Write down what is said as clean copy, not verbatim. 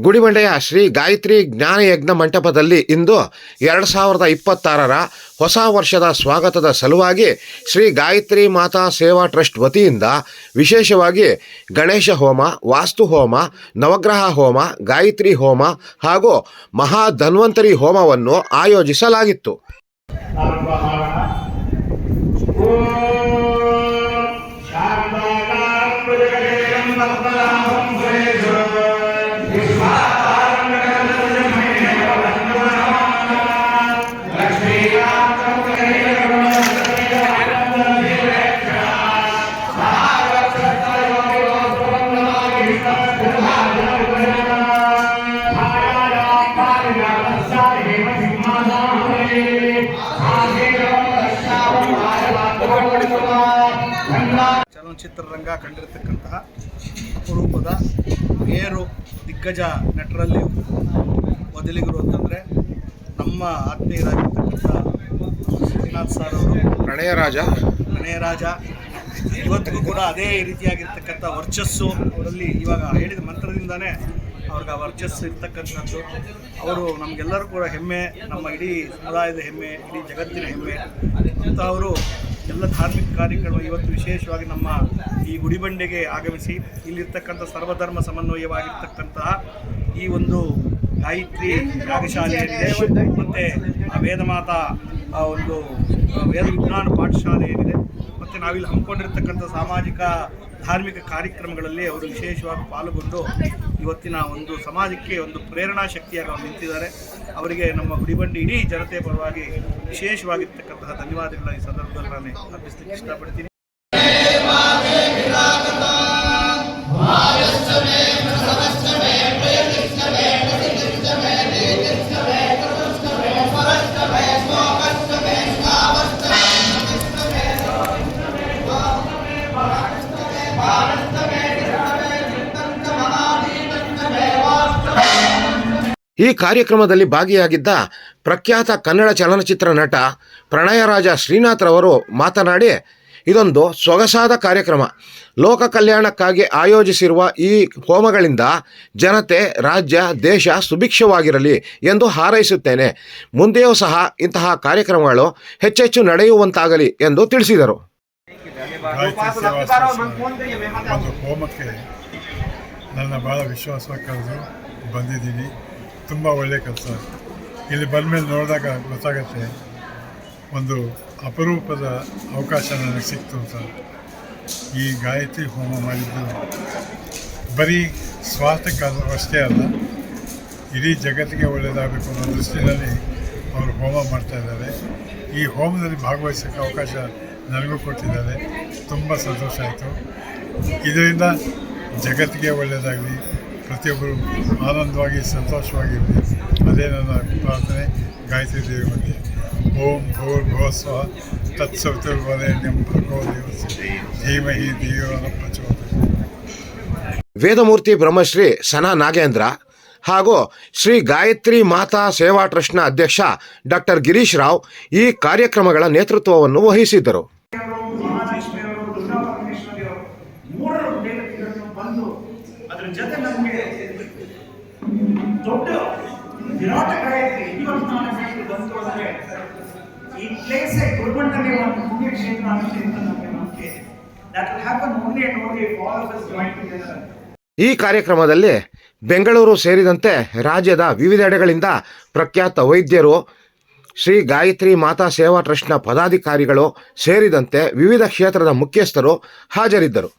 ಗುಡಿಬಂಡೆಯ ಶ್ರೀ ಗಾಯತ್ರಿ ಜ್ಞಾನಯಜ್ಞ ಮಂಟಪದಲ್ಲಿ ಇಂದು 2026ರ ಹೊಸ ವರ್ಷದ ಸ್ವಾಗತದ ಸಲುವಾಗಿ ಶ್ರೀ ಗಾಯತ್ರಿ ಮಾತಾ ಸೇವಾ ಟ್ರಸ್ಟ್ ವತಿಯಿಂದ ವಿಶೇಷವಾಗಿ ಗಣೇಶ ಹೋಮ, ವಾಸ್ತು ಹೋಮ, ನವಗ್ರಹ ಹೋಮ, ಗಾಯತ್ರಿ ಹೋಮ ಹಾಗೂ ಮಹಾಧನ್ವಂತರಿ ಹೋಮವನ್ನು ಆಯೋಜಿಸಲಾಗಿತ್ತು. ಚಲನಚಿತ್ರರಂಗ ಕಂಡಿರತಕ್ಕಂತಹ ಅಪರೂಪದ ಮೇರು ದಿಗ್ಗಜ ನಟರಲ್ಲಿ ಮೊದಲಿಗರು ಅಂತಂದರೆ ನಮ್ಮ ಆತ್ಮೀಯರಾಗಿರ್ತಕ್ಕಂಥ ಶ್ರೀನಾಥ್ ಸರ್ ಅವರು ಪ್ರಣಯ ರಾಜ ಇವತ್ತಿಗೂ ಕೂಡ ಅದೇ ರೀತಿಯಾಗಿರ್ತಕ್ಕಂಥ ವರ್ಚಸ್ಸು ಅವರಲ್ಲಿ ಇವಾಗ ಹೇಳಿದ ಮಂತ್ರದಿಂದನೇ ಅವ್ರಿಗೆ ಆ ವರ್ಚಸ್ಸು ಇರ್ತಕ್ಕಂಥದ್ದು. ಅವರು ನಮಗೆಲ್ಲರೂ ಕೂಡ ಹೆಮ್ಮೆ, ನಮ್ಮ ಇಡೀ ಸಮುದಾಯದ ಹೆಮ್ಮೆ, ಇಡೀ ಜಗತ್ತಿನ ಹೆಮ್ಮೆ ಅಂತವರು. ಎಲ್ಲ ಧಾರ್ಮಿಕ ಕಾರ್ಯಕ್ರಮ ಇವತ್ತು ವಿಶೇಷವಾಗಿ ನಮ್ಮ ಈ ಗುಡಿಬಂಡೆಗೆ ಆಗಮಿಸಿ ಇಲ್ಲಿರ್ತಕ್ಕಂಥ ಸರ್ವಧರ್ಮ ಸಮನ್ವಯವಾಗಿರ್ತಕ್ಕಂತಹ ಈ ಒಂದು ಗಾಯತ್ರಿ ಯಾಗಶಾಲೆ ಏನಿದೆ ಮತ್ತು ಆ ವೇದಮಾತಾ ಆ ಒಂದು ವೇದ ವಿಜ್ಞಾನ ಪಾಠಶಾಲೆ ಏನಿದೆ ಮತ್ತು ನಾವಿಲ್ಲಿ ಹಮ್ಮಿಕೊಂಡಿರ್ತಕ್ಕಂಥ ಸಾಮಾಜಿಕ ಧಾರ್ಮಿಕ ಕಾರ್ಯಕ್ರಮಗಳಲ್ಲಿ ಅವರು ವಿಶೇಷವಾಗಿ ಪಾಲ್ಗೊಂಡು ಇವತ್ತಿನ ಒಂದು ಸಮಾಜಕ್ಕೆ ಒಂದು ಪ್ರೇರಣಾ ಶಕ್ತಿಯಾಗಿ ಅವರು ನಿಂತಿದ್ದಾರೆ. ಅವರಿಗೆ ನಮ್ಮ ಗುಡಿಬಂಡೆ ಇಡೀ ಜನತೆ ಪರವಾಗಿ ವಿಶೇಷವಾಗಿರ್ತಕ್ಕಂತಹ ಧನ್ಯವಾದಗಳನ್ನ ಈ ಸಂದರ್ಭದಲ್ಲಿ ನಾನು ಅರ್ಪಿಸಲಿಕ್ಕೆ ಇಷ್ಟಪಡ್ತೀನಿ. ಈ ಕಾರ್ಯಕ್ರಮದಲ್ಲಿ ಭಾಗಿಯಾಗಿದ್ದ ಪ್ರಖ್ಯಾತ ಕನ್ನಡ ಚಲನಚಿತ್ರ ನಟ ಪ್ರಣಯ ರಾಜ ಶ್ರೀನಾಥ್ ರವರು ಮಾತನಾಡಿ, ಇದೊಂದು ಸೊಗಸಾದ ಕಾರ್ಯಕ್ರಮ. ಲೋಕ ಕಲ್ಯಾಣಕ್ಕಾಗಿ ಆಯೋಜಿಸಿರುವ ಈ ಹೋಮಗಳಿಂದ ಜನತೆ, ರಾಜ್ಯ, ದೇಶ ಸುಭಿಕ್ಷವಾಗಿರಲಿ ಎಂದು ಹಾರೈಸುತ್ತೇನೆ. ಮುಂದೆಯೂ ಸಹ ಇಂತಹ ಕಾರ್ಯಕ್ರಮಗಳು ಹೆಚ್ಚೆಚ್ಚು ನಡೆಯುವಂತಾಗಲಿ ಎಂದು ತಿಳಿಸಿದರು. ಹೋಮಕ್ಕೆ ನನ್ನ ಭಾಳ ವಿಶ್ವಾಸವಾಗಿ ಕರೆದು ಬಂದಿದ್ದೀನಿ. ತುಂಬ ಒಳ್ಳೆಯ ಕೆಲಸ. ಇಲ್ಲಿ ಬಂದಮೇಲೆ ನೋಡಿದಾಗ ಗೊತ್ತಾಗತ್ತೆ, ಒಂದು ಅಪರೂಪದ ಅವಕಾಶ ನನಗೆ ಸಿಕ್ತು ಅಂತ. ಈ ಗಾಯತ್ರಿ ಹೋಮ ಮಾಡಿದ್ದು ಬರೀ ಸ್ವಾರ್ಥಕ್ಕಷ್ಟೇ ಅಲ್ಲ, ಇಡೀ ಜಗತ್ತಿಗೆ ಒಳ್ಳೆಯದಾಗಬೇಕು ಅನ್ನೋ ದೃಷ್ಟಿಯಲ್ಲಿ ಅವರು ಹೋಮ ಮಾಡ್ತಾಯಿದ್ದಾರೆ. ಈ ಹೋಮದಲ್ಲಿ ಭಾಗವಹಿಸೋಕ್ಕೆ ಅವಕಾಶ ನನಗೂ ಕೊಟ್ಟಿದ್ದಾರೆ. ತುಂಬ ಸಂತೋಷ ಆಯಿತು. ಇದರಿಂದ ಜಗತ್ತಿಗೆ ಒಳ್ಳೆಯದಾಗಲಿ, ಪ್ರತಿಯೊಬ್ಬರು ಆನಂದವಾಗಿ ಸಂತೋಷವಾಗಿರಲಿ, ಅದೇ ನನ್ನ ಪ್ರಾರ್ಥನೆ. ಗಾಯತ್ರಿ ದೇವಿ ಬಗ್ಗೆ ಓಂ ಭೂರ್ಭುವಸ್ವ ತತ್ಸವಿತುರ್ವರೆಣ್ಯಂ ಭರ್ಗೋ ದೇವಸ್ಯ ಧೀಮಹಿ ಧಿಯೋ ನಃ ಪ್ರಚೋದಯಾತ್. ವೇದಮೂರ್ತಿ ಬ್ರಹ್ಮಶ್ರೀ ಸನಾ ನಾಗೇಂದ್ರ ಹಾಗೂ ಶ್ರೀ ಗಾಯತ್ರಿ ಮಾತಾ ಸೇವಾ ಟ್ರಸ್ಟ್ನ ಅಧ್ಯಕ್ಷ ಡಾಕ್ಟರ್ ಗಿರೀಶ್ ರಾವ್ ಈ ಕಾರ್ಯಕ್ರಮಗಳ ನೇತೃತ್ವವನ್ನು ವಹಿಸಿದ್ದರು. ಅದರ ಜೊತೆ ನಮಗೆ ದೊಡ್ಡ ವಿರಾಟ ಗಾಯತ್ರಿ 24 ಗಂಟೆ ಬಂತು ಅಂದರೆ ಈ ಪ್ಲೇಸ್ ಗುಲ್ಬರ್ಗದಲ್ಲಿ ಒಂದು ಪುಣ್ಯಕ್ಷೇತ್ರ ಆಗುತ್ತೆ ಅಂತ ನಮಗೆ ನಂಬಿಕೆ ಇದೆ. That will happen only and only if all of us join together. ಈ ಕಾರ್ಯಕ್ರಮದಲ್ಲಿ ಬೆಂಗಳೂರು ಸೇರಿದಂತೆ ರಾಜ್ಯದ ವಿವಿಧೆಡೆಗಳಿಂದ ಪ್ರಖ್ಯಾತ ವೈದ್ಯರು, ಶ್ರೀ ಗಾಯತ್ರಿ ಮಾತಾ ಸೇವಾ ಟ್ರಸ್ಟ್ನ ಪದಾಧಿಕಾರಿಗಳು ಸೇರಿದಂತೆ ವಿವಿಧ ಕ್ಷೇತ್ರದ ಮುಖ್ಯಸ್ಥರು ಹಾಜರಿದ್ದರು.